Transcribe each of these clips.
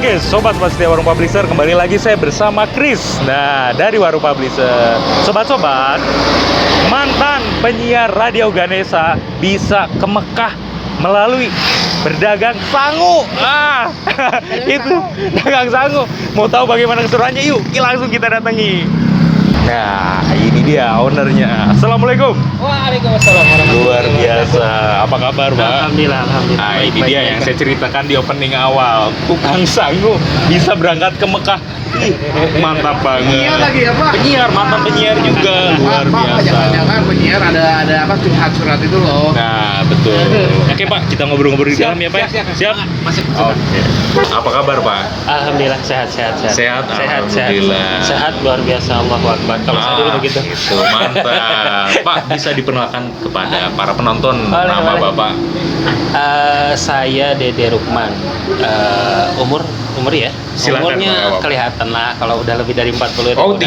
Oke, Sobat Setia Warung Publisher, kembali lagi saya bersama Chris. Nah, dari Warung Publisher. Sobat-sobat, mantan penyiar Radio Ganesha bisa ke Mekah melalui berdagang sangu. Itu dagang sangu. Mau tahu bagaimana keseruannya? Yuk, langsung kita datangi. Nah, ini dia ownernya. Assalamualaikum. Waalaikumsalam warahmatullahi Luar biasa. Apa kabar, Pak? Alhamdulillah. Nah, ini dia yang saya ceritakan di opening awal. Tukang sangu bisa berangkat ke Mekah. Ih, mantap banget. Penyiar lagi ya, Pak? Penyiar, mantan penyiar juga. Luar biasa. Jangan-jangan penyiar ada apa surat itu loh. Nah, betul. Oke, Pak, kita ngobrol-ngobrol di dalam ya, Pak. Siap. Masih Oke. Apa kabar, Pak? Alhamdulillah sehat. Sehat, alhamdulillah. Sehat luar biasa, Allahu Akbar. Kalau saya dulu begitu. Itu mantap. Pak, bisa diperkenalkan kepada para penonton nama Boleh. Bapak? Saya Dede Rukman. Umur ya? Silakan, Umurnya Pak, apa-apa. kelihatan lah kalau udah lebih dari 40 itu. Oh, udah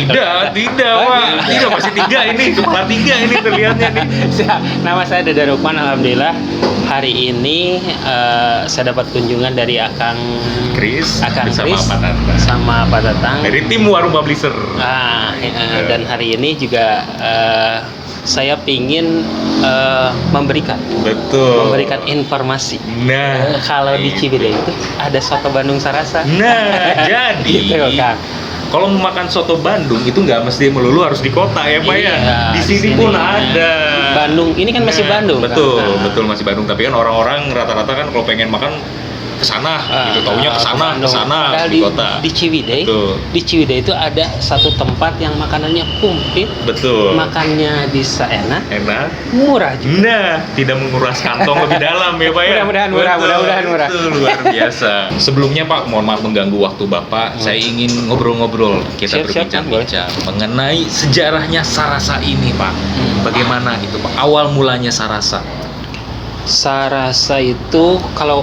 tidak, Pak. Tidak, masih 3 ini, kepala 3 ini terlihatnya nih. Nama saya Dede Rukman, alhamdulillah. Hari ini saya dapat kunjungan dari Akang Chris Chris bersama Pak Tatang. sama Pak Tatang. Dari tim Warung Publisher. Dan hari ini juga saya ingin memberikan Betul. informasi. Nah, Kalau di itu. Ciwidey itu ada soto Bandung Sarasa. Nah, jadi Gitu, Kang. kalau mau makan soto Bandung itu nggak mesti melulu harus di kota ya, Pak ya. Iya, Di di sini sini pun ya. ada. Bandung, ini kan masih Bandung, kan? Betul, Nah. betul masih Bandung. Tapi kan orang-orang rata-rata kan kalau pengen makan ke sana, gitu. Taunya ke sana, Padahal di kota. di Ciwidey, Betul. di Ciwidey itu ada satu tempat yang makanannya komplit, Betul. makannya bisa enak, Enak. murah juga. Nah, tidak menguras kantong lebih dalam ya, Pak ya. Mudah-mudahan murah, Betul, mudah-mudahan murah. Betul, luar biasa. Sebelumnya, Pak, mohon maaf mengganggu waktu Bapak. Saya ingin ngobrol-ngobrol, kita Siap, berbincang-bincang mengenai sejarahnya Sarasa ini, Pak. Bagaimana itu, Pak? Awal mulanya Sarasa. Sarasa itu kalau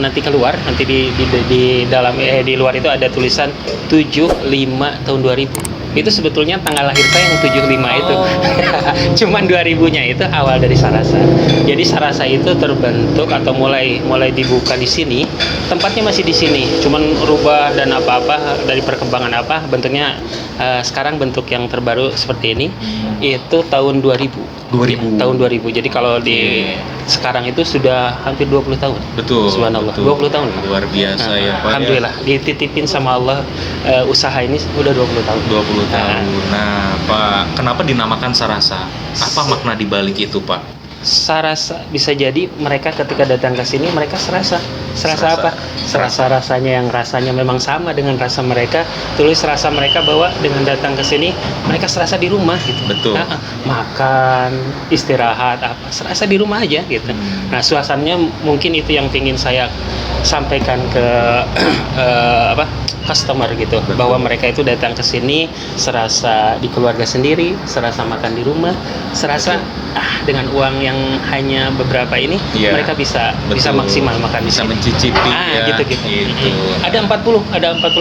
nanti keluar nanti di dalam di luar itu ada tulisan 75 tahun 2000. Itu sebetulnya tanggal lahir saya yang 75 itu. Cuman 2000-nya itu awal dari Sarasa. Jadi Sarasa itu terbentuk atau mulai dibuka di sini. Tempatnya masih di sini. Cuman rubah dan apa-apa dari perkembangan apa bentuknya sekarang bentuk yang terbaru seperti ini itu tahun 2000. 2000. Tahun 2000. Jadi kalau di sekarang itu sudah hampir 20 tahun. Betul. Subhanallah. Betul. 20 tahun. Luar biasa ya, Pak. Alhamdulillah dititipin sama Allah usaha ini udah 20 tahun. 20 tahun. Nah, Pak, kenapa dinamakan Sarasa? Apa makna di balik itu, Pak? Sarasa bisa jadi mereka ketika datang ke sini mereka serasa apa? Serasa rasanya yang rasanya memang sama dengan rasa mereka. Tulis rasa mereka bahwa dengan datang ke sini mereka serasa di rumah gitu. Betul. Makan, istirahat apa, serasa di rumah aja gitu. Nah, suasananya mungkin itu yang ingin saya sampaikan ke customer gitu. Betul. Bahwa mereka itu datang ke sini serasa di keluarga sendiri, serasa makan di rumah, serasa dengan uang yang hanya beberapa ini mereka bisa Betul. maksimal makan di bisa sini. mencicipi ya. Gitu. Ada 40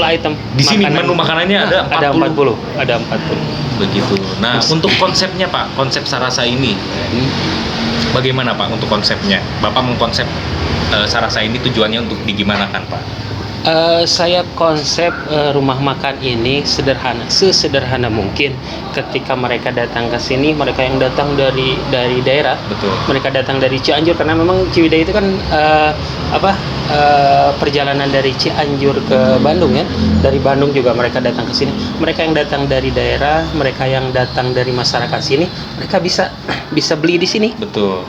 item Di sini menu makanannya ada 40. Ada 40. Begitu. Nah, untuk konsepnya, Pak, konsep Sarasa ini bagaimana, Pak, untuk konsepnya? Bapak mengkonsep Sarasa ini tujuannya untuk digimanakan, Pak? Saya konsep rumah makan ini sesederhana mungkin. Ketika mereka datang ke sini, mereka yang datang dari daerah, Betul. mereka datang dari Cianjur karena memang Ciwidey itu kan perjalanan dari Cianjur ke Bandung ya. Dari Bandung juga mereka datang ke sini. Mereka yang datang dari daerah, mereka yang datang dari masyarakat sini, mereka bisa beli di sini. Betul.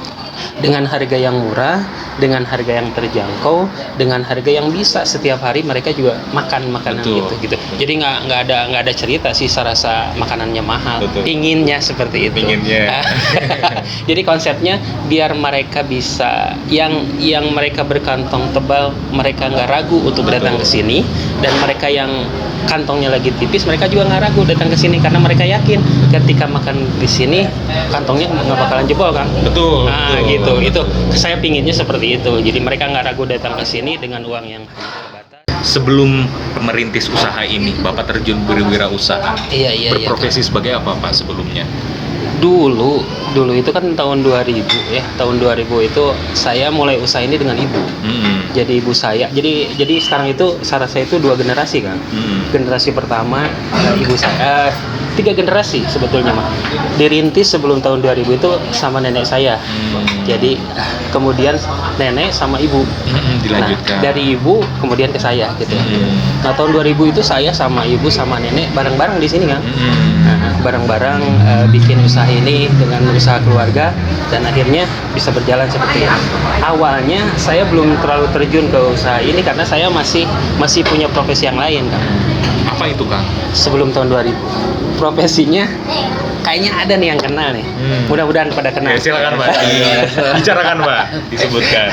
Dengan harga yang murah, dengan harga yang terjangkau, dengan harga yang bisa setiap hari mereka juga makan makanan gitu. Jadi nggak ada cerita sih Sarasa makanannya mahal. Betul. Inginnya seperti itu. Inginnya. Jadi konsepnya biar mereka bisa yang mereka berkantong tebal, mereka nggak ragu untuk datang ke sini, dan mereka yang kantongnya lagi tipis mereka juga nggak ragu datang ke sini karena mereka yakin ketika makan di sini kantongnya nggak bakalan jebol, kan. Betul. Nah, betul. gitu. Itu saya pinginnya seperti itu. Jadi mereka nggak ragu datang ke sini dengan uang yang hanya terbatas. Sebelum merintis usaha ini, Bapak terjun berwirausaha. Iya. Berprofesi sebagai apa, Pak, sebelumnya? Dulu itu kan tahun 2000 ya. Tahun 2000 itu saya mulai usaha ini dengan ibu. Jadi ibu saya. Jadi sekarang itu Sarasa itu 2 generasi kan. Generasi pertama ibu saya 3 generasi sebetulnya mah. Dirintis sebelum tahun 2000 itu sama nenek saya. Jadi kemudian nenek sama ibu. Dilanjutkan. Nah, dari ibu kemudian ke saya gitu. Nah, tahun 2000 itu saya sama ibu sama nenek bareng-bareng di sini kan. Nah, bareng-barang bikin usaha ini dengan usaha keluarga dan akhirnya bisa berjalan seperti ini. Awalnya saya belum terlalu terjun ke usaha ini karena saya masih punya profesi yang lain kan. Apa itu, Kang? Sebelum tahun 2000. Profesinya kayaknya ada nih yang kenal nih. Mudah-mudahan pada kenal. Oke, silakan, Pak. Bicarakan, Pak. Disebutkan.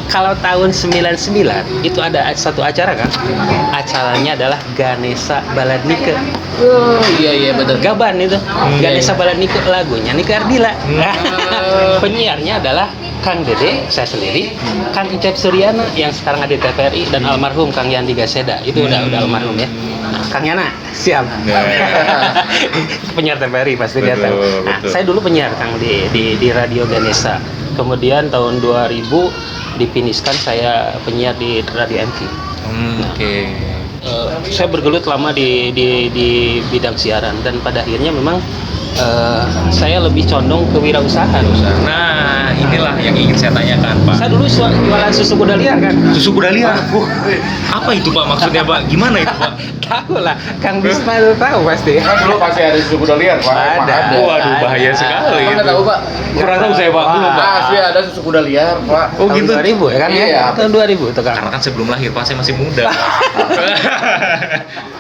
Kalau tahun 99 itu ada satu acara kan. Acaranya adalah Ganesha Baladnike. Oh iya benar. Gaban itu. Ganesha Baladnike lagunya Nike Ardila. Penyiarnya adalah Kang Dede, saya sendiri, Kang Icep Suryana yang sekarang ada di TVRI dan almarhum Kang Yandi Gaseda. Itu udah almarhum ya. Nah, Kang Yana, siap. Penyiar TVRI pasti dia tahu. Nah, saya dulu penyiar Kang di Radio Ganesha. Kemudian tahun 2000 dipiniskan saya penyiar di Radio MV. Oke. Saya bergelut lama di bidang siaran dan pada akhirnya memang saya lebih condong ke wirausaha. Nah, inilah yang ingin saya tanyakan, Pak. Saya dulu jualan susu kuda liar kan. Susu kuda liar. Apa itu, Pak? Maksudnya, Pak? Gimana itu, Pak? Tahu lah, Kang Bisma itu tahu pasti. Kan dulu pasti ada susu kuda liar, Pak. Emang Ada. Waduh, bahaya sekali. Emang nggak tahu, Pak? Kurang tahu saya, Pak. Belum, Pak. Pasti ada susu kuda liar, Pak. Oh, Tahun gitu. 2000 ya kan? Iya. Ya? Tahun 2000 itu kan. Karena kan saya belum lahir, Pak. Saya masih muda.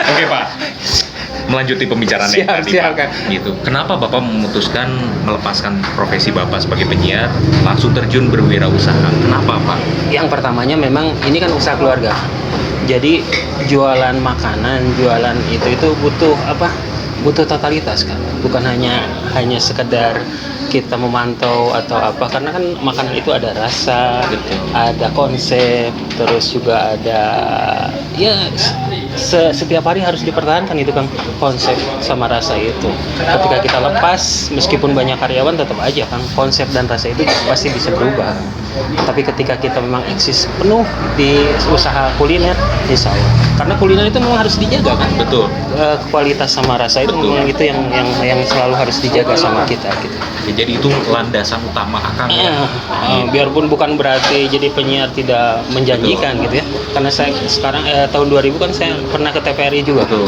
Oke, Pak. Melanjuti pembicaraan yang Siap, tadi, siap, Pak. Kang. Gitu. Kenapa Bapak memutuskan melepaskan profesi Bapak sebagai penyiar, langsung terjun berwirausaha? Kenapa, Pak? Yang pertamanya memang ini kan usaha keluarga. Jadi jualan makanan, jualan itu butuh apa? Butuh totalitas kan. Bukan hanya sekedar kita memantau atau apa, karena kan makanan itu ada rasa, Betul. ada konsep, terus juga ada ya setiap hari harus dipertahankan itu kan konsep sama rasa itu. Ketika kita lepas, meskipun banyak karyawan tetap aja kan konsep dan rasa itu pasti bisa berubah. Tapi ketika kita memang eksis penuh di usaha kuliner, insya Allah. Karena kuliner itu memang harus dijaga kan. Betul. Kualitas sama rasa itu Betul. memang itu yang selalu harus dijaga sama kita gitu. Ya, jadi itu landasan utama Akang ya. Biarpun bukan berarti jadi penyiar tidak menjanjikan gitu ya. Karena saya sekarang tahun 2000 kan saya pernah ke TVRI juga. Betul.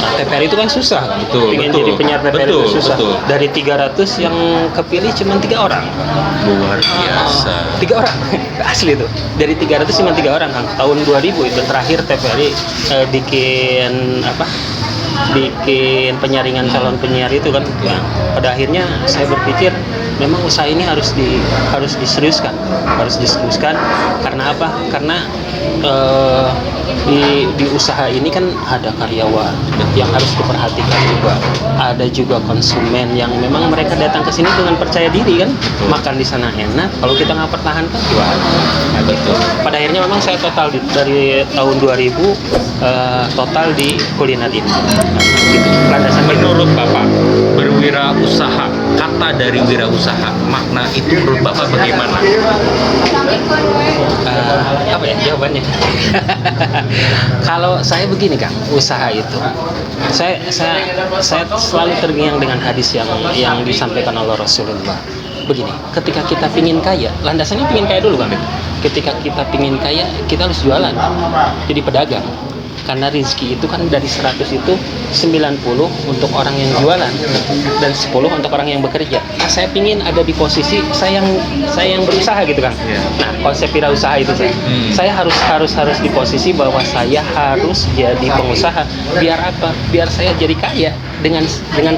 Nah, TVRI itu kan susah kan. Betul, Pengen betul. jadi penyiar TVRI Betul, itu susah. betul. Dari 300 yang kepilih cuma 3 orang. Luar biasa. 3 orang. Asli itu. Dari 300 cuma 3 orang kan. Tahun 2000 itu terakhir TVRI bikin penyaringan calon penyiar itu kan. Nah, pada akhirnya saya berpikir memang usaha ini harus diseriuskan karena apa? Karena di usaha ini kan ada karyawan yang harus diperhatikan juga, ada juga konsumen yang memang mereka datang ke sini dengan percaya diri kan, makan di sana enak, kalau kita nggak pertahankan jual. Nah, gitu. Pada akhirnya memang saya total dari tahun 2000 total di kuliner ini. Nah, gitu. Landasan Menurut Bapak, berwirausaha, kata dari wirausaha, makna itu menurut Bapak bagaimana? apa ya jawabannya? Kalau saya begini Kang, usaha itu saya selalu terngiang dengan hadis yang disampaikan oleh Rasulullah. Begini, ketika kita pingin kaya, landasannya pingin kaya dulu Bang. Ketika kita pingin kaya, kita harus jualan, jadi pedagang. Karena rezeki itu kan dari 100 itu 90 untuk orang yang jualan dan 10 untuk orang yang bekerja. Nah, saya pingin ada di posisi saya yang berusaha gitu kan. Nah, konsep wirausaha itu saya harus di posisi bahwa saya harus jadi pengusaha. Biar apa? Biar saya jadi kaya dengan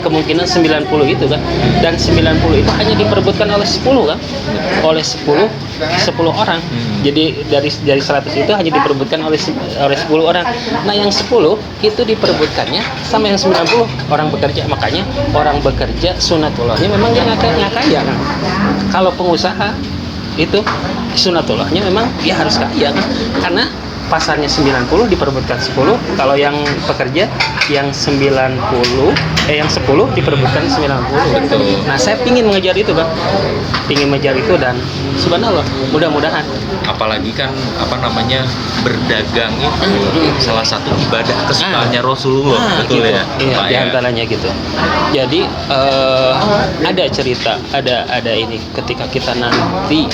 kemungkinan 90 itu kan. Dan 90 itu hanya diperebutkan oleh 10 kan. Oleh 10 orang. Jadi dari 100 itu hanya diperebutkan oleh 10 orang. Nah, yang 10 itu diperebutkannya sama yang 90 orang bekerja. Makanya orang bekerja sunatullahnya memang dia nggak kaya kan. Kalau pengusaha itu sunatullahnya memang dia harus kaya kan. Karena pasarnya 90 diperebutkan 10, kalau yang pekerja yang 90 yang 10 diperebutkan 90. Betul. Nah, saya pingin mengejar itu kan. Pingin mengejar itu dan subhanallah, mudah-mudahan. Apalagi kan berdagang itu salah satu ibadah kesukaannya Rasulullah, betul gitu. ya? Iya, Pak, di ya? antaranya gitu. Jadi ada cerita, ada ini ketika kita nanti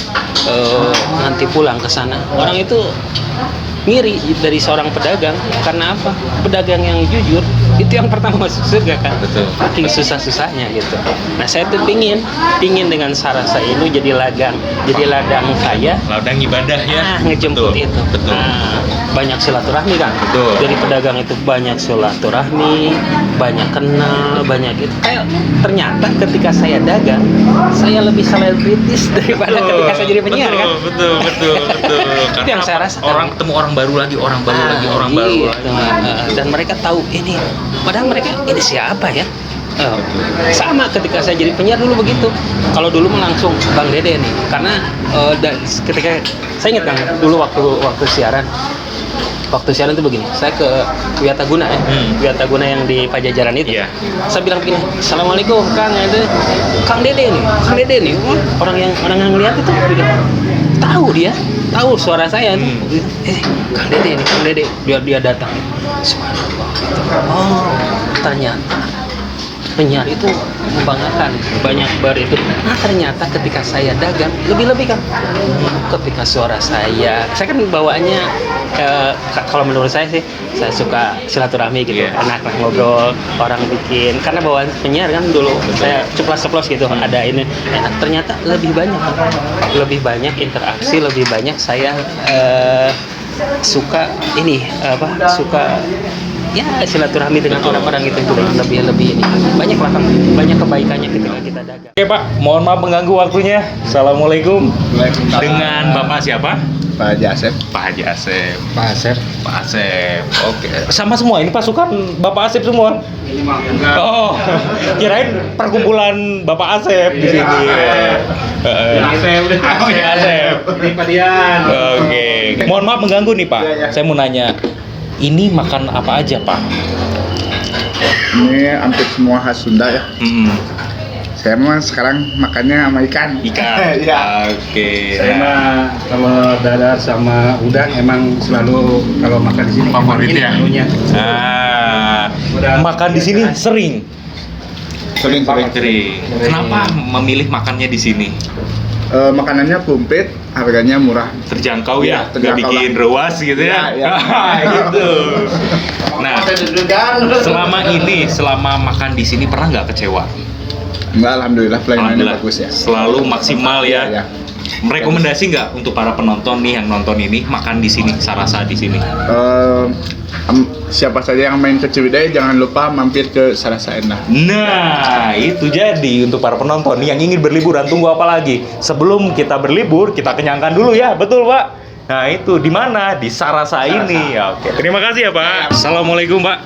pulang ke sana, orang itu ngiri dari seorang pedagang. Karena apa? Pedagang yang jujur itu yang pertama masuk surga kan. Betul. Saking susah-susahnya gitu. Nah, saya tuh pingin dengan Sarasa ini jadi ladang kaya. Ladang ibadah ya. Ngejemput Betul. itu. Betul. Nah, banyak silaturahmi kan. Betul. Jadi pedagang itu banyak silaturahmi, banyak kenal, banyak itu. Kayak ternyata ketika saya dagang, saya lebih selebritis daripada ketika saya jadi penyiar kan. Betul. Itu yang saya rasakan. Orang ketemu orang baru lagi, orang baru Gitu. lagi. Dan mereka tahu ini, padahal mereka ini siapa ya? Sama ketika saya jadi penyiar dulu begitu. Kalau dulu langsung Bang Dede nih, karena ketika saya ingat kan dulu waktu siaran itu begini, saya ke Wiataguna ya, Wiataguna yang di Pajajaran itu. Iya. Saya bilang begini, Assalamualaikum Kang, Kang Dede nih, orang yang lihat itu tahu suara saya tuh. Kang Dede, dia datang. Subhanallah. Oh, ternyata penyiar itu membanggakan, banyak bar itu. Nah, ternyata ketika saya dagang lebih kan. Ketika suara saya kan bawaannya kalau menurut saya sih, saya suka silaturahmi gitu. Yes. Enak lah ngobrol, orang bikin. Karena bawaan penyiar kan dulu saya ceplos gitu, ada ini. Ternyata lebih banyak interaksi, lebih banyak saya suka ya silaturahmi dengan orang-orang itu lebih ini banyak kebaikannya ketika kita dagang. Oke Pak, mohon maaf mengganggu waktunya. Assalamualaikum. Dengan Bapak siapa? Pak Haji Asep. Pak Haji Asep. Pak Asep. Pak Asep. Oke. Sama semua ini pasukan Bapak Asep semua. Oh, kirain perkumpulan Bapak Asep di sini. Asep. Pak Dian. Oke. Mohon maaf mengganggu nih Pak. Saya mau nanya. Ini makan apa aja Pak? Ini hampir semua khas Sunda ya. Saya mah sekarang makannya sama ikan. Ikan. Iya. Oke. Saya mah kalau dadar sama udang emang selalu kalau makan di sini Favorit ini ya? menunya. Makan di sini sering. Sering. Kenapa memilih makannya di sini? Makanannya komplit, harganya murah. Terjangkau ya, Iya, nggak terjangkau bikin lah. ruas gitu ya. Iya. Gitu. Nah, selama makan di sini pernah nggak kecewa? Enggak, alhamdulillah pelayanannya Alhamdulillah, bagus ya. selalu maksimal ya. Iya. Merekomendasi nggak untuk para penonton nih yang nonton ini makan di sini, Sarasa di sini? Siapa saja yang main ke Ciwidey jangan lupa mampir ke Sarasa Endah. Nah, itu jadi untuk para penonton yang ingin berliburan, tunggu apa lagi? Sebelum kita berlibur, kita kenyangkan dulu ya, betul Pak? Nah, itu di mana? Di Sarasa ini. Ya, oke. Terima kasih ya Pak. Assalamualaikum Pak.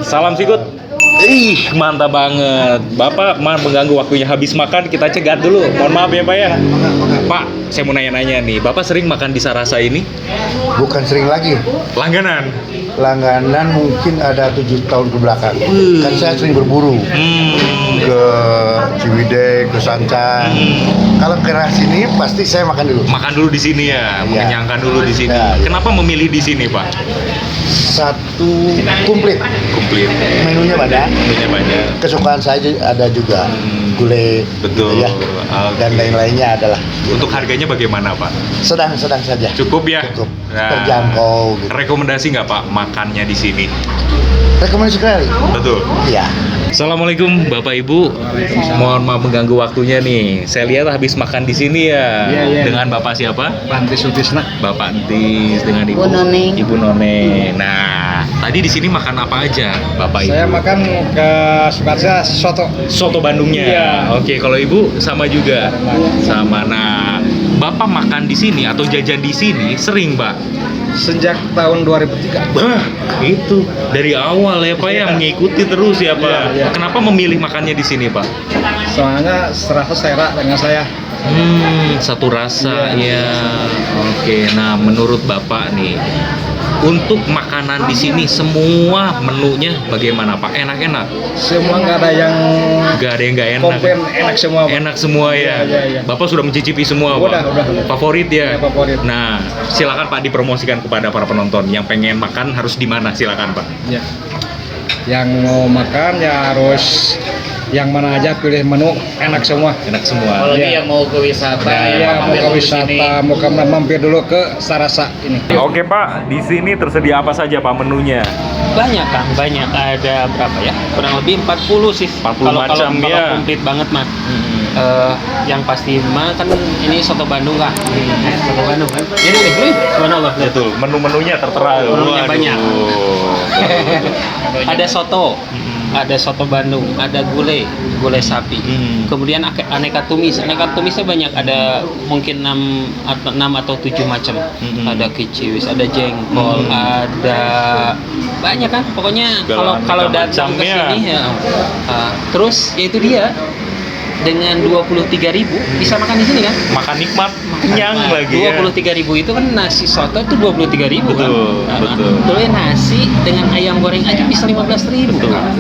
Salam sikut. Ih, mantap banget. Bapak mengganggu waktunya habis makan, kita cegat dulu. Mohon maaf ya Pak ya. Pak, saya mau nanya-nanya nih. Bapak sering makan di Sarasa ini? Bukan sering lagi, Langganan? langganan mungkin ada 7 tahun ke belakang. Kan saya sering berburu ke Ciwidey, ke Sancang. Kalau ke arah sini pasti saya makan dulu. Makan dulu di sini ya, Iya. mengenyangkan dulu di sini. Ya, iya. Kenapa memilih di sini Pak? Satu komplit, Komplit. menunya banyak. Menunya banyak. Kesukaan saya ada juga gulai, Betul. gitu ya. Oke. Dan lain-lainnya adalah Untuk harganya bagaimana Pak? sedang saja. Cukup ya? Cukup. Nah, Terjangkau. Gitu. rekomendasi nggak Pak makannya di sini? Rekomendasi sekali. Betul. Iya. Assalamualaikum Bapak Ibu. Mohon maaf mengganggu waktunya nih. Saya lihat habis makan di sini ya. Iya. Dengan Bapak siapa? Panti Sutisna. Bapak Entis dengan Ibu None. Ibu None. Nah, tadi di sini makan apa aja Bapak Ibu? Saya makan ke suka saya soto. Soto Bandungnya. Iya. Oke, kalau Ibu sama juga. Sama. Nah, Bapak makan di sini atau jajan di sini sering, Pak? Sejak tahun 2003. Bah, itu dari awal ya Pak ya, mengikuti terus ya Pak. Iya. Kenapa memilih makannya di sini Pak? Soalnya serasa selera dengan saya. Satu rasa ya. Oke, nah menurut Bapak nih, Untuk makanan di sini semua menunya bagaimana Pak? Enak-enak? Semua nggak ada yang Gak ada yang nggak enak. komplain, enak semua. Pak. Enak semua ya. Iya. Bapak sudah mencicipi semua, Pak? Udah. Favorit ya? Ya, favorit. Nah, silakan Pak dipromosikan kepada para penonton yang pengen makan harus di mana? Silakan Pak. Ya. Yang mau makan ya harus yang mana aja pilih menu enak semua. Enak semua. Apalagi yang mau ke wisata, Ya, mau ke wisata, mau mampir dulu ke Sarasa ini. Oke Pak, di sini tersedia apa saja Pak menunya? Banyak Kang, banyak. Ada berapa ya? Kurang lebih 40 sih. 40 macam, kalau ya. komplit banget mah. Yang pasti mah kan ini soto Bandung Kak. Soto Bandung kan. Ini nih, subhanallah. Betul, menu-menunya tertera. Menunya Waduh. banyak. Ada soto, ada soto Bandung, ada gulai sapi. Kemudian aneka tumis. Aneka tumisnya banyak, ada mungkin 6 atau 7 macam. Ada kiciwis, ada jengkol, ada banyak kan. Pokoknya Segala kalau aneka datang ke macamnya. sini ya. Terus ya itu dia. Dengan 23.000 bisa makan di sini kan? Makan nikmat, kenyang lagi ya. 23.000 itu kan nasi soto itu 23.000 kan? Betul, betul. Terus nasi dengan ayam goreng aja bisa 15.000 Betul. kan?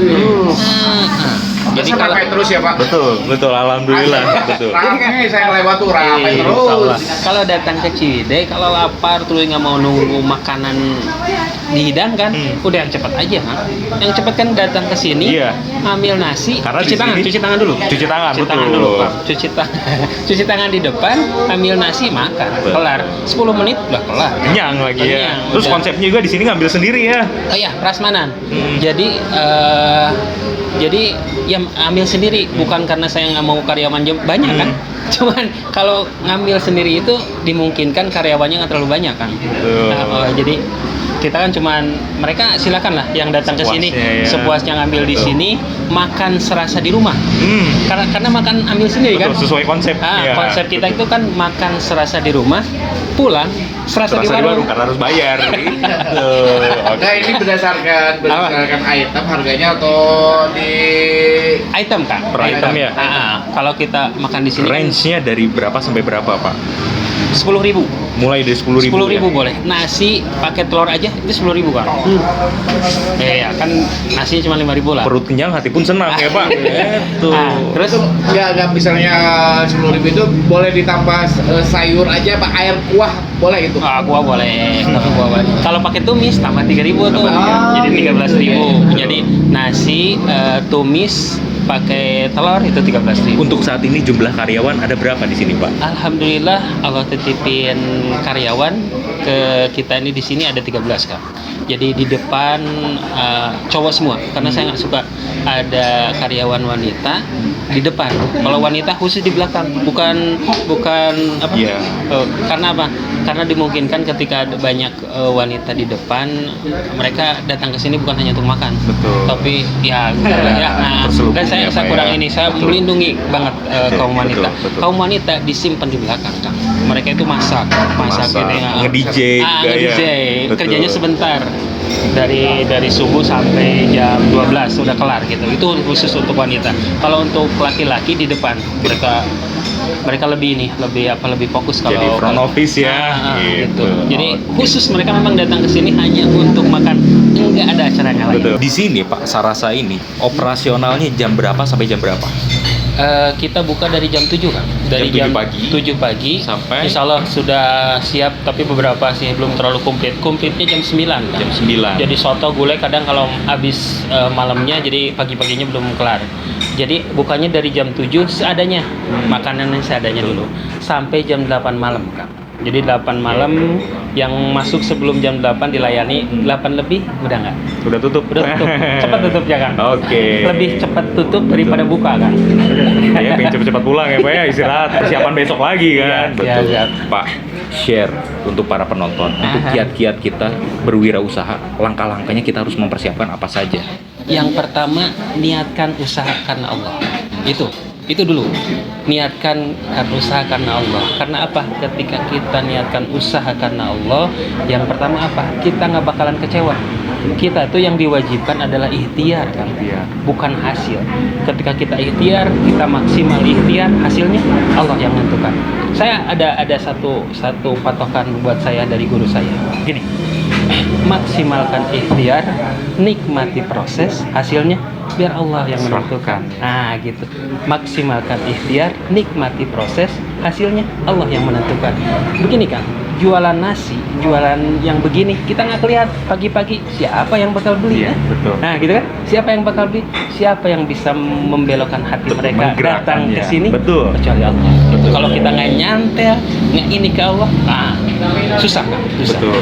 Jadi Jadi kalau terus ya Pak. Betul, alhamdulillah, betul. Ramai saya lewat tuh ramai Iya, terus. insyaallah. Kalau datang ke Ciwidey, kalau lapar terus nggak mau nunggu makanan dihidangkan, udah yang cepat aja kan. Yang cepat kan datang ke sini, Iya. ambil nasi, Karena cuci di tangan, sini- cuci tangan dulu. Cuci tangan, Cuci betul. tangan dulu, Pak. Cuci tangan di depan, ambil nasi, makan, Betul. kelar. 10 menit udah kelar. Kenyang lagi ya. Kenyang, Terus udah. konsepnya juga di sini ngambil sendiri ya. Oh iya, prasmanan. Jadi ya ambil sendiri, bukan karena saya nggak mau karyawan banyak kan. Cuman kalau ngambil sendiri itu dimungkinkan karyawannya nggak terlalu banyak kan. Jadi kita kan cuman mereka silakan lah yang datang ke sini Sepuasnya, ya. sepuasnya ngambil di sini, makan serasa di rumah. Karena makan ambil sendiri Betul, kan. sesuai konsep. Ya, Konsep kita itu kan makan serasa di rumah, pulang serasa di Terasa di warung warung. karena harus bayar. Gitu. Oke. Nah ini berdasarkan item harganya atau di Item Kak. Per item ya? Kalau kita makan di sini kan Range-nya dari berapa sampai berapa Pak? 10.000. Mulai dari 10.000. 10.000 boleh. Nasi pakai telur aja itu 10.000 kan. Ya kan nasinya cuma 5.000 lah. Perut kenyang, hati pun senang ya Pak. Gitu. Terus nggak misalnya 10.000 itu boleh ditambah sayur aja Pak, air kuah boleh itu. kuah boleh. Kalau kuah boleh. Kalau pakai tumis tambah 3.000 tuh. Jadi 13.000. Jadi nasi tumis pakai telur itu 13.000. Untuk saat ini jumlah karyawan ada berapa di sini Pak? Alhamdulillah Allah titipin karyawan ke kita ini di sini ada 13 Kak. Jadi di depan cowok semua karena saya nggak suka ada karyawan wanita di depan. Kalau wanita khusus di belakang, bukan apa? Iya. Karena apa? Karena dimungkinkan ketika ada banyak wanita di depan, mereka datang ke sini bukan hanya untuk makan, Betul. tapi ya nah, terselubung dan saya ya, Pak, kurang ya. ini, saya Betul. melindungi banget kaum wanita. betul. Kaum wanita disimpan di belakang, Kang. Mereka itu masak gitu ya. nge-DJ juga ya. nge-DJ. Betul. Kerjanya sebentar. Dari subuh sampai jam 12 sudah kelar gitu. Itu khusus untuk wanita. Kalau untuk laki-laki di depan mereka lebih fokus kalau Jadi front office ya. gitu. Jadi khusus mereka memang datang ke sini hanya untuk makan, enggak ada acaranya lain. Betul. Di sini Pak Sarasa ini operasionalnya jam berapa sampai jam berapa? Kita buka dari jam 7 kan. Dari Jam 7 jam pagi. 7 pagi Sampai? Insya Allah sudah siap, tapi beberapa sih belum terlalu komplit. Komplitnya jam 9 kan. Jam 9. Jadi soto gulai kadang kalau habis malamnya, jadi pagi-paginya belum kelar. Jadi bukanya dari jam 7 seadanya. Makanannya seadanya dulu. Sampai jam 8 malam, Kang. Jadi 8 malam yang masuk sebelum jam 8 dilayani, 8 lebih udah nggak. Udah tutup. Udah tutup. Cepat tutup ya, Kang. Oke. Lebih cepat tutup daripada buka, Kang. Ya pengen cepet-cepet pulang ya Pak ya, istirahat, persiapan besok lagi kan. Iya, Betul. iya. Pak, share untuk para penonton, untuk kiat-kiat kita berwirausaha, langkah-langkahnya kita harus mempersiapkan apa saja. Yang pertama, niatkan usaha karena Allah. Itu dulu. Niatkan usaha karena Allah. Karena apa? Ketika kita niatkan usaha karena Allah, yang pertama apa? Kita nggak bakalan kecewa. Kita tuh yang diwajibkan adalah ikhtiar kan, bukan hasil. Ketika kita ikhtiar, kita maksimal ikhtiar, hasilnya Allah yang menentukan. Saya ada satu patokan buat saya dari guru saya. Gini, maksimalkan ikhtiar, nikmati proses, hasilnya biar Allah yang menentukan. Nah, gitu. Maksimalkan ikhtiar, nikmati proses, hasilnya Allah yang menentukan. Begini Kang, jualan nasi, jualan yang begini, kita nggak lihat pagi-pagi siapa yang bakal beli. Iya, ya? betul. Nah, gitu kan? Siapa yang bakal beli? Siapa yang bisa membelokkan hati mereka datang ke Menggerakkannya. sini? Betul. Kecuali Allah. Kalau kita nggak nyantel, nggak ini ke Allah, susah Kang, susah. Betul.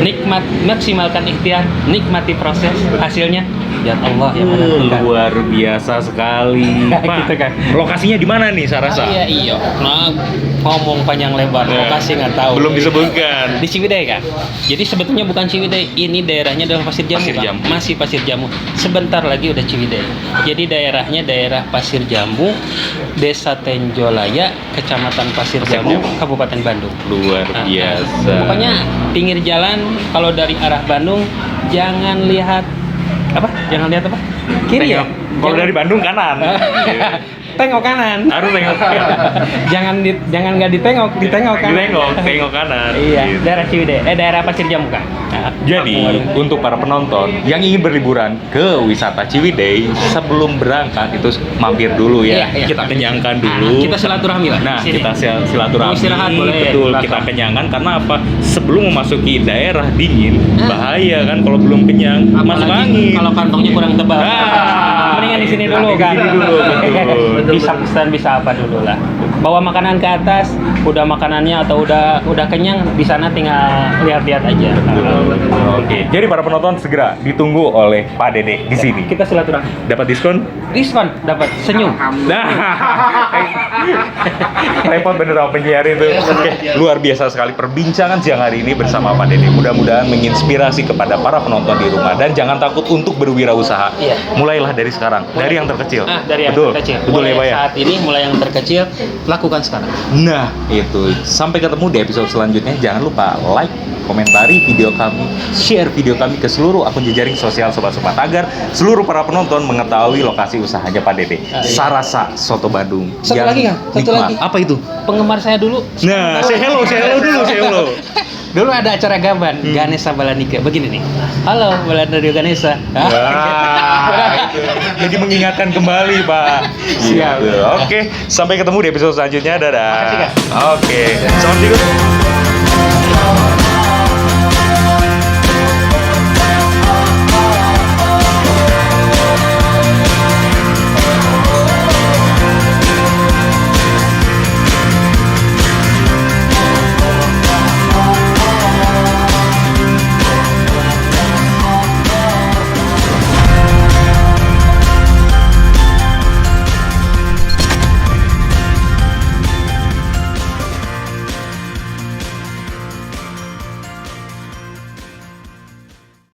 Nikmat, maksimalkan ikhtiar, nikmati proses, hasilnya biar Allah yang menentukan. Luar biasa sekali. Pak, Gitu kan. lokasinya di mana nih Sarasa? Iya. Nah, ngomong panjang lebar, lokasi nggak tahu. Belum disebutkan. Di Ciwidey kan. Jadi sebetulnya bukan Ciwidey, ini daerahnya adalah Pasir Jamu. Pasir Kang. Jamu. Masih Pasir Jamu. Sebentar lagi udah Ciwidey. Jadi daerahnya daerah Pasir Jamu, Desa Tenjolaya, Kecamatan Pasir Jamu, Kabupaten Bandung. Luar Nah, biasa. Pokoknya pinggir jalan kalau dari arah Bandung jangan lihat apa? Jangan lihat apa? Kiri ya. Kalau dari Bandung kanan. Tengok kanan. Harus tengok kanan. jangan nggak ditengok kan. Tengok kanan. Iya, Gitu. daerah Ciwidey, daerah Pasir Jamu kan. Nah, Jadi warung. untuk para penonton yang ingin berliburan ke wisata Ciwidey, sebelum berangkat itu mampir dulu ya. Iya. Kita kenyangkan Nah, dulu. kita silaturahmi lah. Nah, di sini. kita silaturahmi. Mau istirahat boleh. Betul, Belakang. kita kenyangkan karena apa? Sebelum memasuki daerah dingin, Ah. bahaya kan kalau belum kenyang, masuk Apalagi angin. kalau kantongnya kurang tebal. Mendingan Mendingan di sini dulu kan. Di sini dulu, betul. Bisa pesan, bisa apa dulu lah. Bawa makanan ke atas, udah makanannya atau udah kenyang, di sana tinggal lihat-lihat aja. Oke, jadi para penonton segera ditunggu oleh Pak Dede di sini. Kita silaturahmi. Dapat diskon? Diskon dapat senyum. Nah, repot bener sama penyiar itu. Oke, luar biasa sekali perbincangan siang hari ini bersama Pak Dede. Mudah-mudahan menginspirasi kepada para penonton di rumah dan jangan takut untuk berwirausaha. Iya. Mulailah dari sekarang, dari yang terkecil. Dari yang betul, terkecil. betul Mulai ya Pak ya. saat ini mulai yang terkecil, lakukan sekarang. Nah, itu. Sampai ketemu di episode selanjutnya. Jangan lupa like, komentari video kami, share video kami ke seluruh akun jejaring sosial Sobat-Sobat agar seluruh para penonton mengetahui lokasi usahanya Pak Dede. Sarasa Soto Bandung. Satu yang lagi, Kang. Satu nikmat. lagi. Apa itu? Penggemar saya dulu. Nah, say hello dulu, say hello. Dulu ada acara Gaban, Ganesha Balanika. Begini nih. Halo, Balanika Ganesha. Wah, itu. Jadi mengingatkan kembali, Pak. Siap. Gitu. Oke, sampai ketemu di episode selanjutnya. Dadah. Makasih, Kak. Oke, selamat tidur.